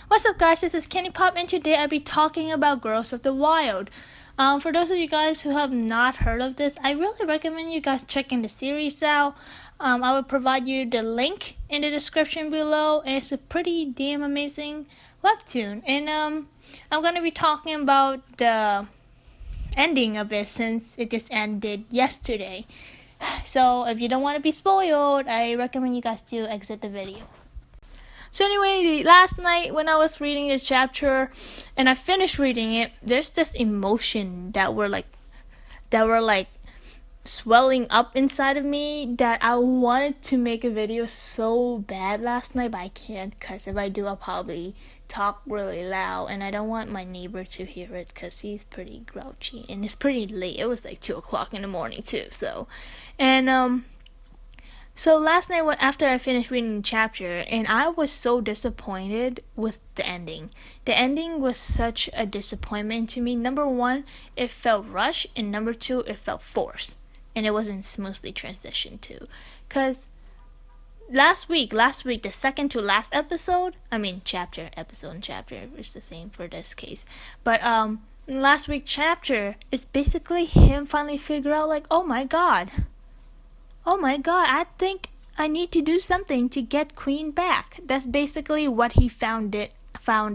What's up, guys? This is Kenny Pop, and today I'll be talking about Girls of the Wild. For those of you guys who have not heard of this, I really recommend you guys checking the series out. I will provide you the link in the description below. It's a pretty damn amazing webtoon, and I'm gonna be talking about the ending of it since it just ended yesterday. So if you don't want to be spoiled, I recommend you guys to exit the video. So anyway, last night when I was reading the chapter and I finished reading it, there's this emotion that were like swelling up inside of me that I wanted to make a video so bad last night, but I can't, because if I do, I'll probably talk really loud, and I don't want my neighbor to hear it because he's pretty grouchy and it's pretty late. It was like 2 o'clock in the morning too. So last night after I finished reading the chapter, and I was so disappointed with the ending. The ending was such a disappointment to me. Number one, it felt rushed, and number two, it felt forced, and it wasn't smoothly transitioned to. Cause last week, the second to last episode, chapter, episode and chapter is the same for this case. But last week's chapter is basically him finally figure out like, oh my god, I think I need to do something to get Queen back. That's basically what he found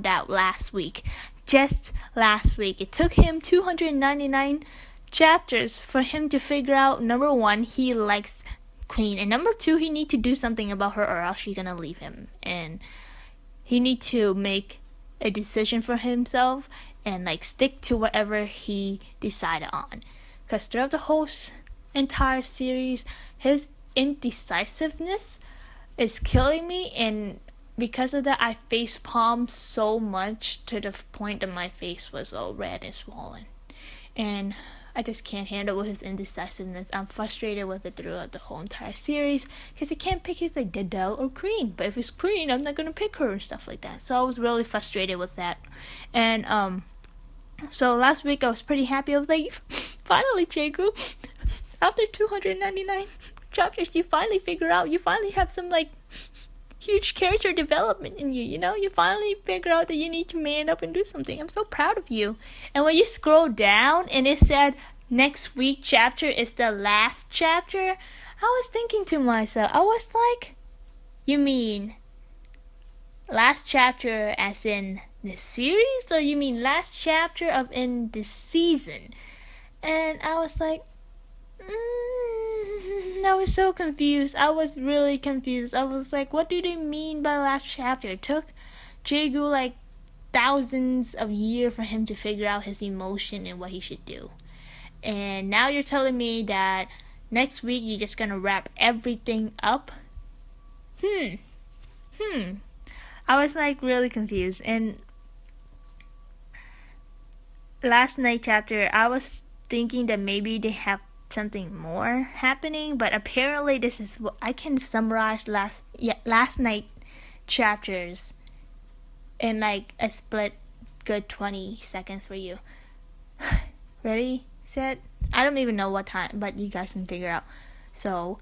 out last week. Just last week. It took him 299 chapters for him to figure out, number one, he likes Queen, and number two, he need to do something about her or else she's gonna leave him. And he need to make a decision for himself and stick to whatever he decided on. Because throughout the whole entire series, his indecisiveness is killing me, and because of that, I face palmed so much to the point that my face was all red and swollen, and I just can't handle his indecisiveness. I'm frustrated with it throughout the whole entire series because I can't pick his Dedel or Queen, but if it's Queen, I'm not gonna pick her and stuff like that. So I was really frustrated with that, and so last week I was pretty happy. I was like, finally, Jaegu, after 299 chapters, you finally figure out, you finally have some huge character development in you, you finally figure out that you need to man up and do something. I'm so proud of you. And when you scroll down and it said next week chapter is the last chapter, I was thinking to myself, I was like, you mean last chapter as in the series, or you mean last chapter of in the season? And I was like, I was so confused. I was really confused. I was like, what do they mean by last chapter? It took Jaegu thousands of years for him to figure out his emotion and what he should do. And now you're telling me that next week you're just gonna wrap everything up? I was really confused. And last night chapter, I was thinking that maybe they have something more happening, but apparently this is what I can summarize last night chapters in a split good 20 seconds for you. Ready, set? I don't even know what time, but you guys can figure out. So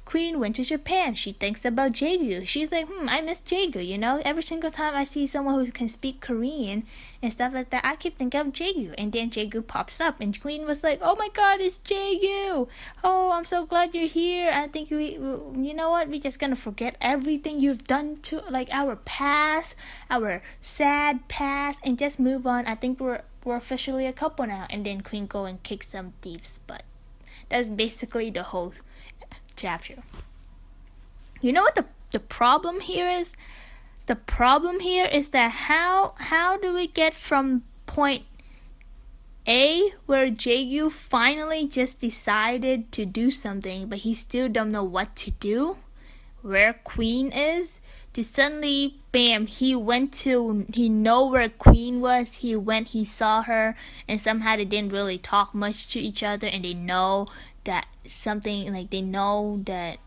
Queen went to Japan. She thinks about Jaegu. She's like, I miss Jaegu, Every single time I see someone who can speak Korean and stuff like that, I keep thinking of Jaegu. And then Jaegu pops up, and Queen was like, oh my god, it's Jaegu. Oh, I'm so glad you're here. I think you know what? We're just gonna forget everything you've done to our past, our sad past, and just move on. I think we're officially a couple now. And then Queen go and kick some thieves' butt. That's basically the whole chapter. You know what the problem here is? The problem here is that how do we get from point A, where Jaegu finally just decided to do something, but he still don't know what to do, where Queen is, to suddenly, bam, he know where Queen was, he saw her, and somehow they didn't really talk much to each other, and they know that something, they know that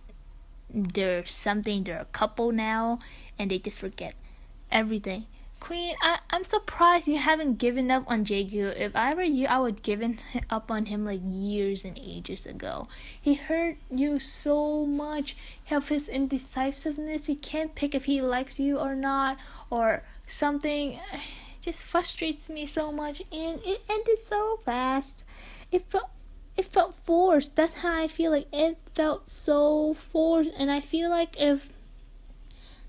they're a couple now, and they just forget everything. Queen, I'm surprised you haven't given up on Jaegu. If I were you, I would given up on him years and ages ago. He hurt you so much. Of his indecisiveness, he can't pick if he likes you or not, or something just frustrates me so much, and it ended so fast. It felt forced. That's how I feel. Like, it felt so forced, and I feel like if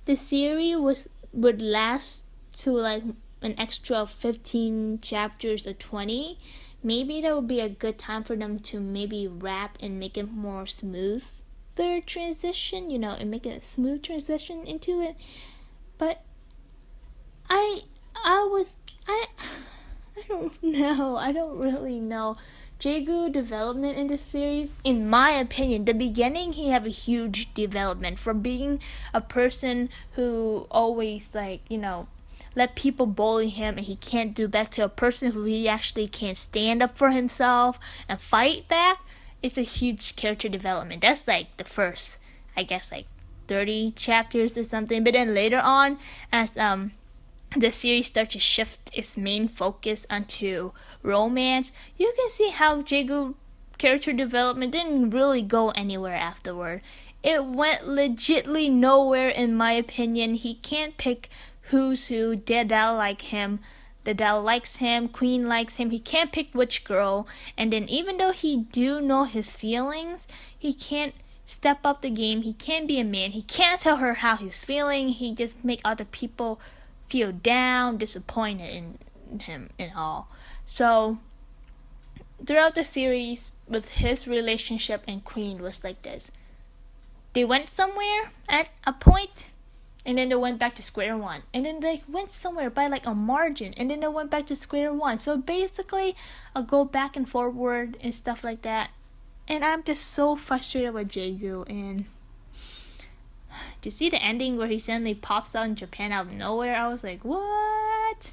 the series would last to like an extra 15 chapters or 20, maybe that would be a good time for them to maybe wrap and make it more smooth their transition, and make it a smooth transition into it. But I don't know. I don't really know. Jaegu development in the series, in my opinion, the beginning he have a huge development from being a person who always let people bully him and he can't do back to a person who he actually can stand up for himself and fight back. It's a huge character development. That's like the first, I guess, like 30 chapters or something. But then later on, as the series starts to shift its main focus onto romance, you can see how Jaegu character development didn't really go anywhere afterward. It went legitly nowhere, in my opinion. He can't pick who's who. Dada like him, Dada likes him, Queen likes him. He can't pick which girl. And then even though he do know his feelings, he can't step up the game. He can't be a man. He can't tell her how he's feeling. He just make other people feel down, disappointed in him and all. So throughout the series, with his relationship and Queen was like this. They went somewhere at a point, and then they went back to square one, and then they went somewhere by like a margin, and then they went back to square one. So basically I'll go back and forward and stuff like that. And I'm just so frustrated with Jaegu. And to see the ending where he suddenly pops out in Japan out of nowhere, I was like, what?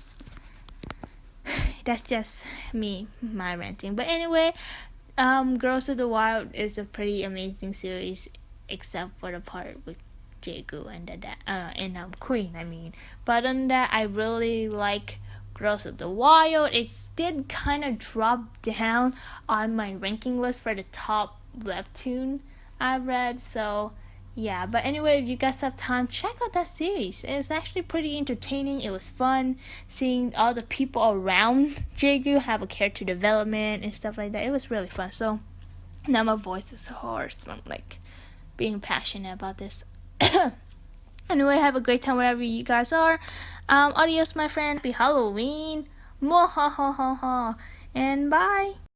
That's just me, my ranting. But anyway, Girls of the Wild is a pretty amazing series, except for the part with Jaegu and Queen. I mean, but on that, I really like Girls of the Wild. It did kind of drop down on my ranking list for the top webtoon I read. So yeah, but anyway, if you guys have time, check out that series. It's actually pretty entertaining. It was fun seeing all the people around Jaegu have a character development and stuff like that. It was really fun. So now my voice is hoarse from like being passionate about this. Anyway, have a great time wherever you guys are. Adios, my friend. Happy Halloween. Mwahahaha. And bye.